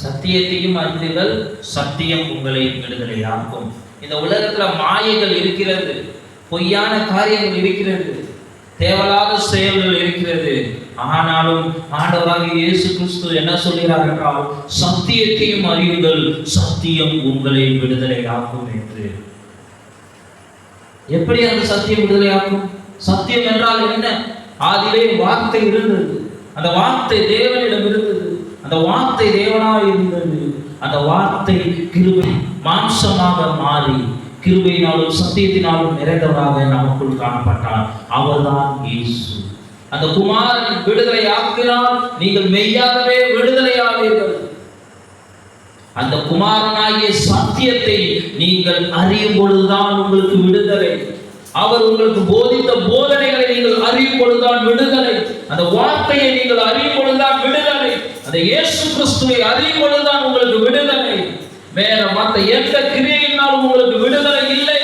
சத்தியத்தையும் அறிந்தீர்கள், சத்தியம் உங்களை விடுதலையாக்கும். இந்த உலகத்துல மாயைகள் இருக்கிறது, பொய்யான காரியங்கள் இருக்கிறது, தேவையில்லாத செயல்கள் இருக்கிறது. ஆனாலும் ஆண்டவராகிய இயேசு கிறிஸ்து என்ன சொல்கிறார் என்றால், சத்தியத்தையும் அறியுங்கள், சத்தியம் உங்களை விடுதலையாக்கும் என்று. எப்படி அந்த சத்தியம் விடுதலையாக்கும்? சத்தியம் என்றால் என்ன? ஆதியிலே வார்த்தை இருந்தது, அந்த வார்த்தை தேவனிடம் இருந்தது, அந்த வார்த்தை தேவனாய் இருந்தது. அந்த வார்த்தை கிருபை மாம்சமாக மாறி கிருபையினாலும் சத்தியத்தினாலும் நிறைந்தவராக நமக்குள் காணப்பட்டார். அவர்தான் இயேசு. அந்த குமாரன் விடுதலை ஆக்கினால் நீங்கள் மெய்யாகவே விடுதலை ஆவீர்கள். அந்த குமாரனாகிய சத்தியத்தை நீங்கள் அறியும் பொழுதுதான் உங்களுக்கு விடுதலை. அவர் உங்களுக்கு போதித்த போதனைகளை நீங்கள் அறியும் பொழுதுதான் விடுதலை. அந்த வார்த்தையை நீங்கள் அறியும் பொழுதுதான் விடுதலை. அந்த இயேசு கிறிஸ்துவை அறியும் பொழுதுதான் உங்களுக்கு விடுதலை. வேற மற்ற எந்த கிரியையினாலும் உங்களுக்கு விடுதலை இல்லை.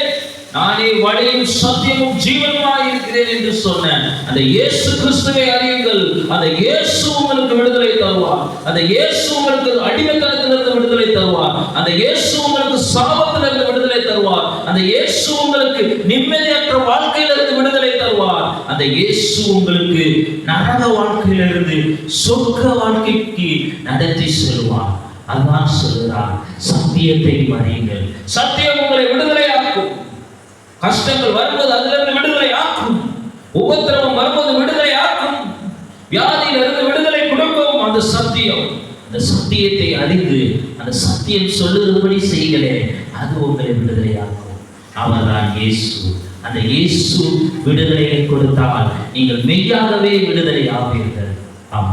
நானே வழியும் சத்தியமும் ஜீவனுமாய் இருக்கிறேன் என்று சொன்ன அந்த இயேசு கிறிஸ்துவை அறியுங்கள். அந்த இயேசு உங்களுக்கு விடுதலை தருவார். அந்த இயேசு உங்களுக்கு அடிமைத்தனத்திலிருந்து விடுதலை தருவார். அந்த இயேசு உங்களுக்கு சாபத்திலிருந்து விடுதலை தருவார். அந்த இயேசு உங்களுக்கு நிம்மதியற்ற வாழ்க்கையிலிருந்து விடுதலை தருவார். அந்த இயேசு உங்களுக்கு நரக வாழ்க்கையிலிருந்து சொர்க்க வாழ்க்கைக்கு நடத்தி செல்வார். அதான் சொல்கிறார், சத்தியத்தை அறியுங்கள், சத்தியம் உங்களை விடுதலையாக்கும். கஷ்டங்கள் வரும்போது அதிலிருந்து விடுதலை ஆக்கும். உபத்திரவம் வரும்போது விடுதலை ஆக்கும். வியாதியிலிருந்து விடுதலை கொடுக்கும் அந்த சத்தியம். அந்த சத்தியத்தை அறிந்து அந்த சத்தியம் சொல்லுகிறபடி செய்களே, அது உங்களை விடுதலை ஆக்கும். அவர்தான் இயேசு. அந்த இயேசு விடுதலையை கொடுத்தால் நீங்கள் மெய்யாகவே விடுதலை ஆவீர்கள்.